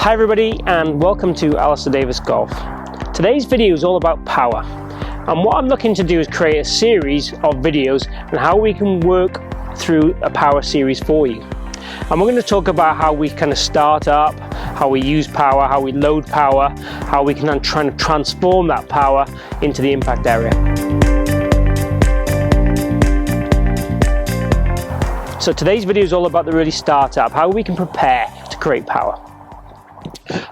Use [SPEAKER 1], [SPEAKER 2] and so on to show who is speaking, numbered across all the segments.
[SPEAKER 1] Hi everybody and welcome to Alistair Davies Golf. Today's video is all about power, and what I'm looking to do is create a series of videos on how we can work through a power series for you. And we're going to talk about how we kind of start up, how we use power, how we load power, how we can try to transform that power into the impact area. So today's video is all about the really start up, how we can prepare to create power.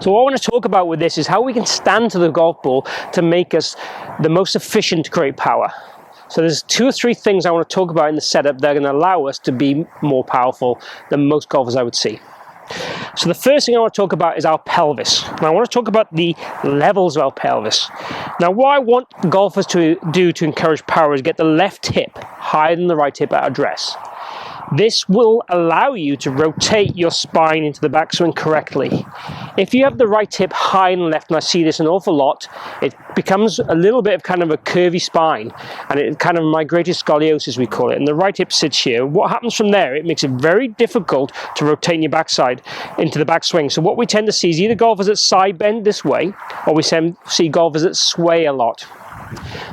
[SPEAKER 1] So what I want to talk about with this is how we can stand to the golf ball to make us the most efficient to create power. So there's 2 or 3 things I want to talk about in the setup that are going to allow us to be more powerful than most golfers I would see. So the first thing I want to talk about is our pelvis. And I want to talk about the levels of our pelvis. Now what I want golfers to do to encourage power is get the left hip higher than the right hip at address. This will allow you to rotate your spine into the backswing correctly. If you have the right hip high and left, and I see this an awful lot, it becomes a little bit of kind of a curvy spine, and it kind of migrated scoliosis we call it, and the right hip sits here. What happens from there, it makes it very difficult to rotate your backside into the backswing. So what we tend to see is either golfers that side bend this way, or we see golfers that sway a lot.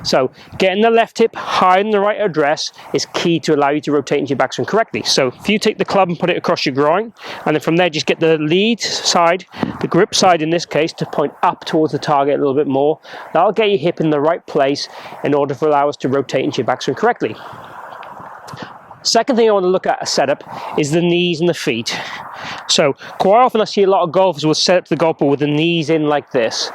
[SPEAKER 1] So getting the left hip higher than the right address is key to allow you to rotate into your backswing correctly. So if you take the club and put it across your groin, and then from there just get the lead side, the grip side in this case, to point up towards the target a little bit more, that'll get your hip in the right place in order to allow us to rotate into your backswing correctly. Second thing I want to look at a setup is the knees and the feet. So quite often I see a lot of golfers will set up the golf ball with the knees in like this.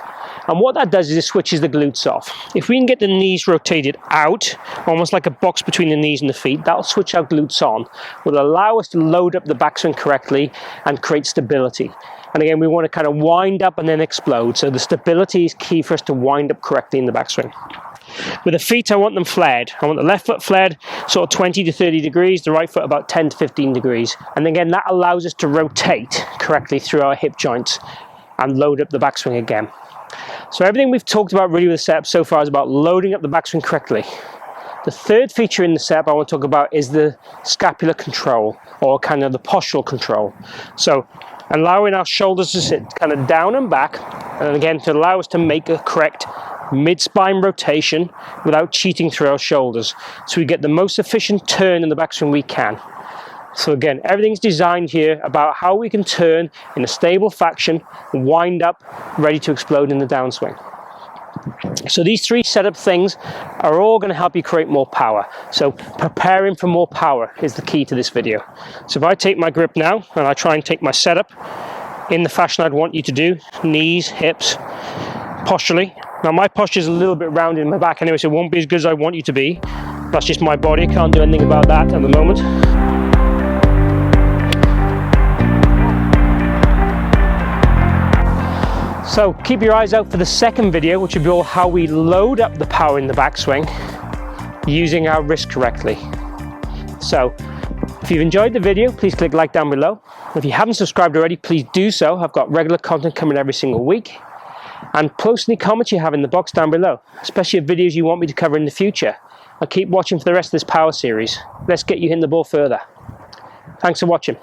[SPEAKER 1] And what that does is it switches the glutes off. If we can get the knees rotated out, almost like a box between the knees and the feet, that'll switch our glutes on, will allow us to load up the backswing correctly and create stability. And again, we want to kind of wind up and then explode. So the stability is key for us to wind up correctly in the backswing. With the feet, I want them flared. I want the left foot flared sort of 20 to 30 degrees, the right foot about 10 to 15 degrees. And again, that allows us to rotate correctly through our hip joints and load up the backswing again. So everything we've talked about really with the setup so far is about loading up the backswing correctly. The third feature in the setup I want to talk about is the scapular control, or kind of the postural control. So allowing our shoulders to sit kind of down and back, and again to allow us to make a correct mid-spine rotation without cheating through our shoulders, so we get the most efficient turn in the backswing we can. So again, everything's designed here about how we can turn in a stable fashion, wind up, ready to explode in the downswing. So these 3 setup things are all going to help you create more power. So preparing for more power is the key to this video. So if I take my grip now and I try and take my setup in the fashion I'd want you to do, knees, hips, posturally. Now my posture is a little bit rounded in my back anyway, so it won't be as good as I want you to be. That's just my body, I can't do anything about that at the moment. So keep your eyes out for the second video, which will be all how we load up the power in the backswing using our wrist correctly. So if you've enjoyed the video, please click like down below. If you haven't subscribed already, please do so. I've got regular content coming every single week. And post any comments you have in the box down below, especially videos you want me to cover in the future. I'll keep watching for the rest of this power series. Let's get you hitting the ball further. Thanks for watching.